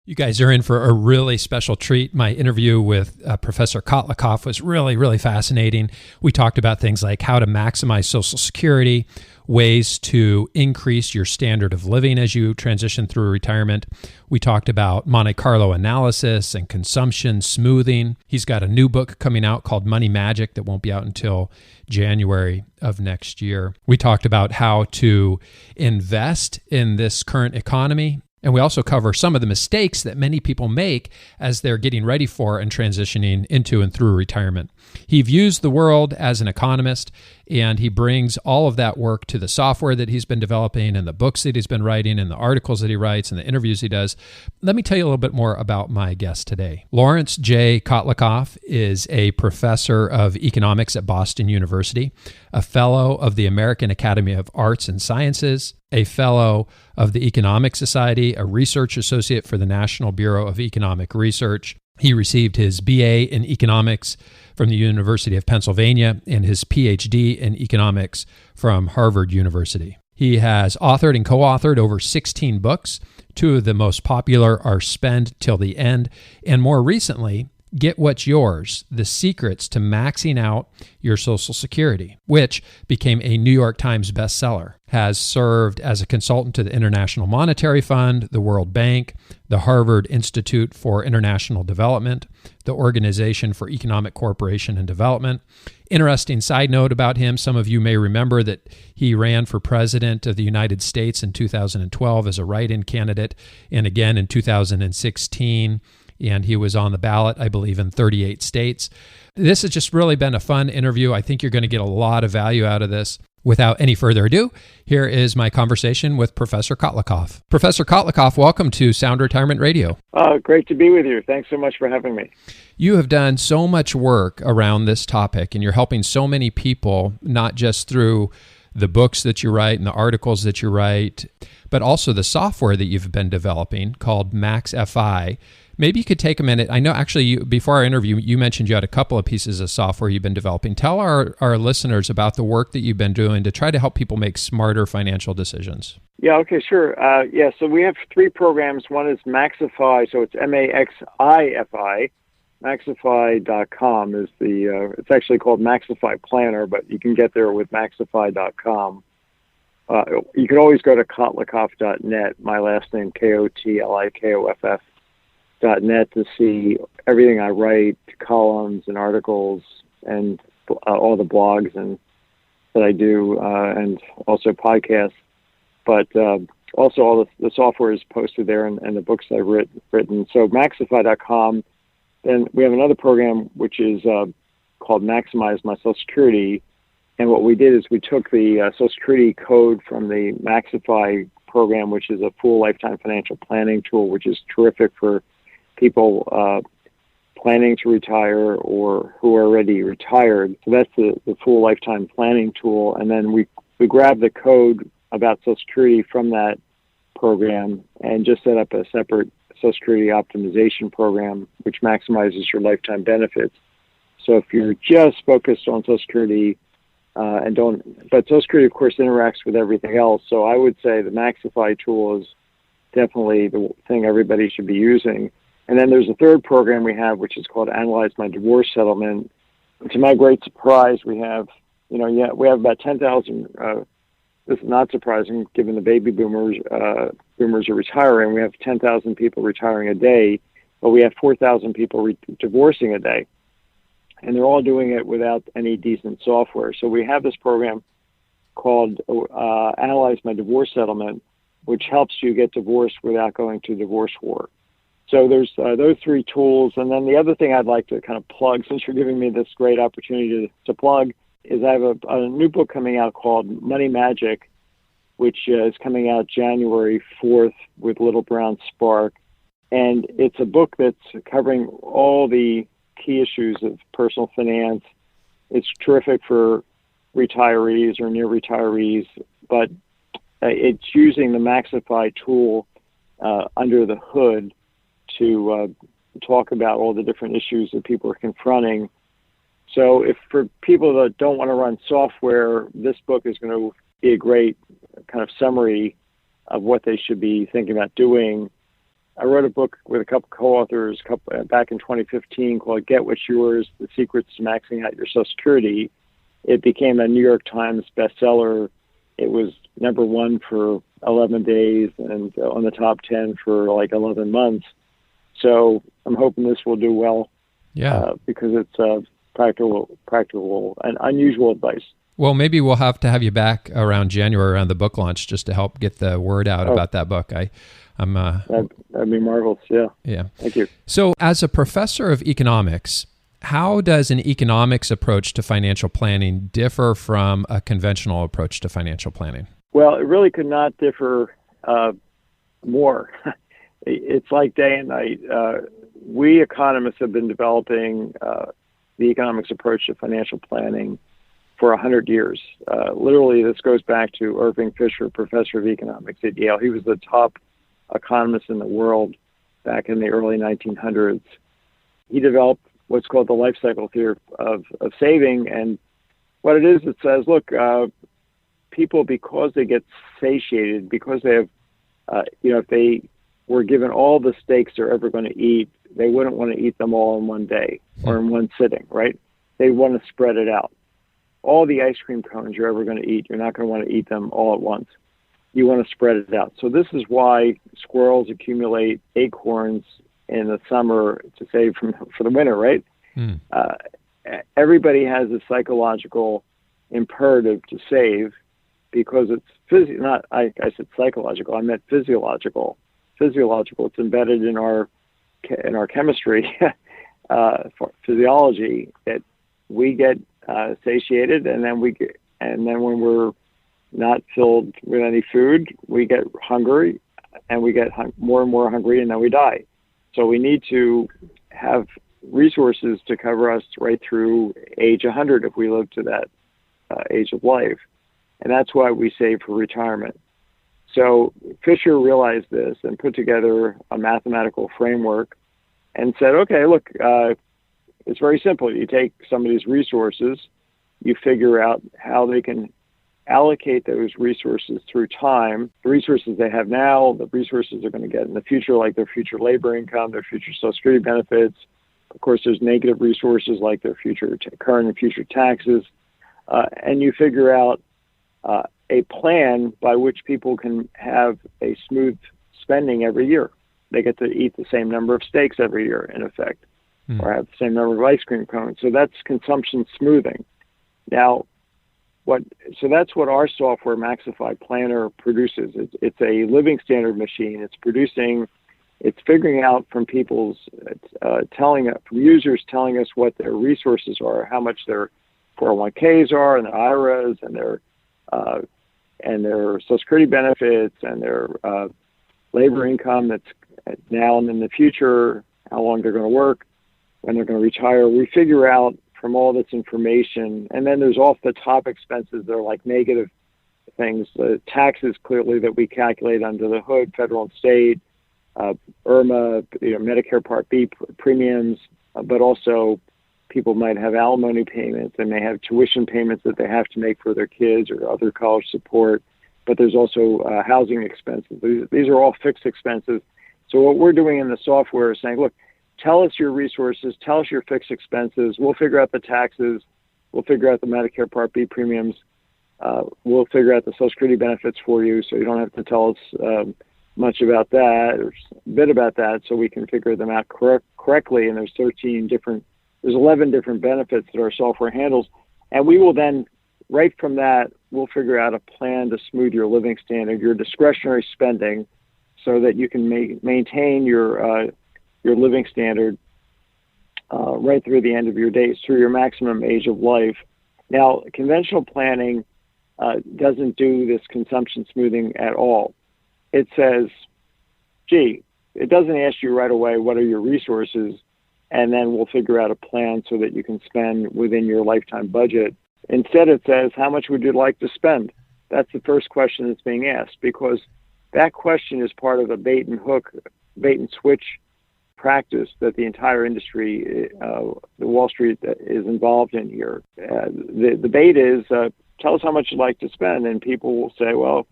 You guys are in for a really special treat. My interview with Professor Kotlikoff was really, really fascinating. We talked about things like how to maximize Social Security, ways to increase your standard of living as you transition through retirement. We talked about Monte Carlo analysis and consumption smoothing. He's got a new book coming out called Money Magic that won't be out until January of next year. We talked about how to invest in this current economy. And we also cover some of the mistakes that many people make as they're getting ready for and transitioning into and through retirement. He views the world as an economist, and he brings all of that work to the software that he's been developing and the books that he's been writing and the articles that he writes and the interviews he does. Let me tell you a little bit more about my guest today. Laurence J. Kotlikoff is a professor of economics at Boston University, a fellow of the American Academy of Arts and Sciences, a fellow of the Economic Society, a research associate for the National Bureau of Economic Research. He received his BA in economics from the University of Pennsylvania and his PhD in economics from Harvard University. He has authored and co-authored over 16 books. Two of the most popular are Spend Till the End, and more recently, Get What's Yours, The Secrets to Maxing Out Your Social Security, which became a New York Times bestseller, has served as a consultant to the International Monetary Fund, the World Bank, the Harvard Institute for International Development, the Organization for Economic Cooperation and Development. Interesting side note about him, some of you may remember that he ran for president of the United States in 2012 as a write-in candidate, and again in 2016, and he was on the ballot, I believe, in 38 states. This has just really been a fun interview. I think you're going to get a lot of value out of this. Without any further ado, here is my conversation with Professor Kotlikoff. Professor Kotlikoff, welcome to Sound Retirement Radio. Great to be with you. Thanks so much for having me. You have done so much work around this topic, and you're helping so many people, not just through the books that you write and the articles that you write, but also the software that you've been developing called MaxiFi. Maybe you could take a minute. I know actually before our interview, you mentioned you had a couple of pieces of software you've been developing. Tell our listeners about the work that you've been doing to try to help people make smarter financial decisions. Yeah, okay, sure. So we have three programs. One is MaxiFi, so it's MaxiFi. MaxiFi.com is it's actually called MaxiFi Planner, but you can get there with MaxiFi.com. You can always go to Kotlikoff.net, my last name, Kotlikoff.net, to see everything I write, columns and articles, and all the blogs that I do, and also podcasts. But also all the software is posted there and the books I've written. So MaxiFi.com. Then we have another program which is called Maximize My Social Security. And what we did is we took the Social Security code from the MaxiFi program, which is a full lifetime financial planning tool, which is terrific for people planning to retire or who are already retired. So that's the full lifetime planning tool. And then we grabbed the code about Social Security from that program and just set up a separate Social Security optimization program, which maximizes your lifetime benefits. So if you're just focused on Social Security but Social Security, of course, interacts with everything else. So I would say the MaxiFi tool is definitely the thing everybody should be using. And then there's a third program we have, which is called Analyze My Divorce Settlement. And to my great surprise, we have about 10,000. This is not surprising, given the baby boomers are retiring. We have 10,000 people retiring a day, but we have 4,000 people divorcing a day. And they're all doing it without any decent software. So we have this program called Analyze My Divorce Settlement, which helps you get divorced without going to divorce war. So there's those three tools. And then the other thing I'd like to kind of plug, since you're giving me this great opportunity to plug, is I have a new book coming out called Money Magic, which is coming out January 4th with Little Brown Spark. And it's a book that's covering all the key issues of personal finance. It's terrific for retirees or near retirees, but it's using the MaxiFi tool under the hood to talk about all the different issues that people are confronting. So if for people that don't want to run software, this book is going to be a great kind of summary of what they should be thinking about doing I wrote a book with a couple co-authors back in 2015 called Get What's Yours, The Secrets to Maxing Out Your Social Security. It became a New York Times bestseller. It was #1 for 11 days and on the top 10 for like 11 months. So I'm hoping this will do well. Yeah. Because it's practical and unusual advice. Well, maybe we'll have to have you back around January, around the book launch, just to help get the word out about that book. That'd be marvelous. Yeah. Yeah. Thank you. So as a professor of economics, how does an economics approach to financial planning differ from a conventional approach to financial planning? Well, it really could not differ more. It's like day and night. We economists have been developing the economics approach to financial planning for 100 years. Literally, this goes back to Irving Fisher, professor of economics at Yale. He was the top economist in the world back in the early 1900s. He developed what's called the life cycle theory of saving. And what it is, it says, look, people, because they get satiated, because they have, if they were given all the steaks they're ever going to eat, they wouldn't want to eat them all in one day or in one sitting, right? They want to spread it out. All the ice cream cones you're ever going to eat, you're not going to want to eat them all at once. You want to spread it out. So this is why squirrels accumulate acorns in the summer to save for the winter, right? Everybody has a psychological imperative to save because it's I said psychological, I meant physiological. Physiological, it's embedded in our chemistry, for physiology, that we get satiated, and then when we're not filled with any food, we get hungry, and we get more and more hungry, and then we die. So we need to have resources to cover us right through age 100 if we live to that age of life. And that's why we save for retirement. So Fisher realized this and put together a mathematical framework and said, okay, look, it's very simple. You take somebody's resources, you figure out how they can allocate those resources through time, the resources they have now, the resources they're going to get in the future, like their future labor income, their future Social Security benefits. Of course, there's negative resources like their future current and future taxes. And you figure out a plan by which people can have a smooth spending every year. They get to eat the same number of steaks every year, in effect, or have the same number of ice cream cones. So that's consumption smoothing. Now, so that's what our software, MaxiFi Planner, produces. It's a living standard machine. It's figuring out from from users telling us what their resources are, how much their 401ks are, and their IRAs, and their Social Security benefits, and their labor income that's now and in the future, how long they're going to work, when they're going to retire. We figure out from all this information, and then there's off-the-top expenses that are like negative things, the taxes clearly that we calculate under the hood, federal and state, IRMA, Medicare Part B premiums, but also people might have alimony payments. They may have tuition payments that they have to make for their kids or other college support. But there's also housing expenses. These are all fixed expenses. So what we're doing in the software is saying, look, tell us your resources, tell us your fixed expenses. We'll figure out the taxes. We'll figure out the Medicare Part B premiums. We'll figure out the Social Security benefits for you, so you don't have to tell us much about that or a bit about that, so we can figure them out correctly. And there's 11 different benefits that our software handles. And we will then, right from that, we'll figure out a plan to smooth your living standard, your discretionary spending, so that you can maintain your living standard right through the end of your days, through your maximum age of life. Now, conventional planning doesn't do this consumption smoothing at all. It says, gee, it doesn't ask you right away what are your resources, and then we'll figure out a plan so that you can spend within your lifetime budget. Instead, it says, how much would you like to spend? That's the first question that's being asked, because that question is part of a bait and switch practice that the entire industry, the Wall Street, is involved in here. The bait is, tell us how much you'd like to spend, and people will say, well,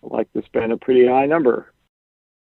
I'd like to spend a pretty high number.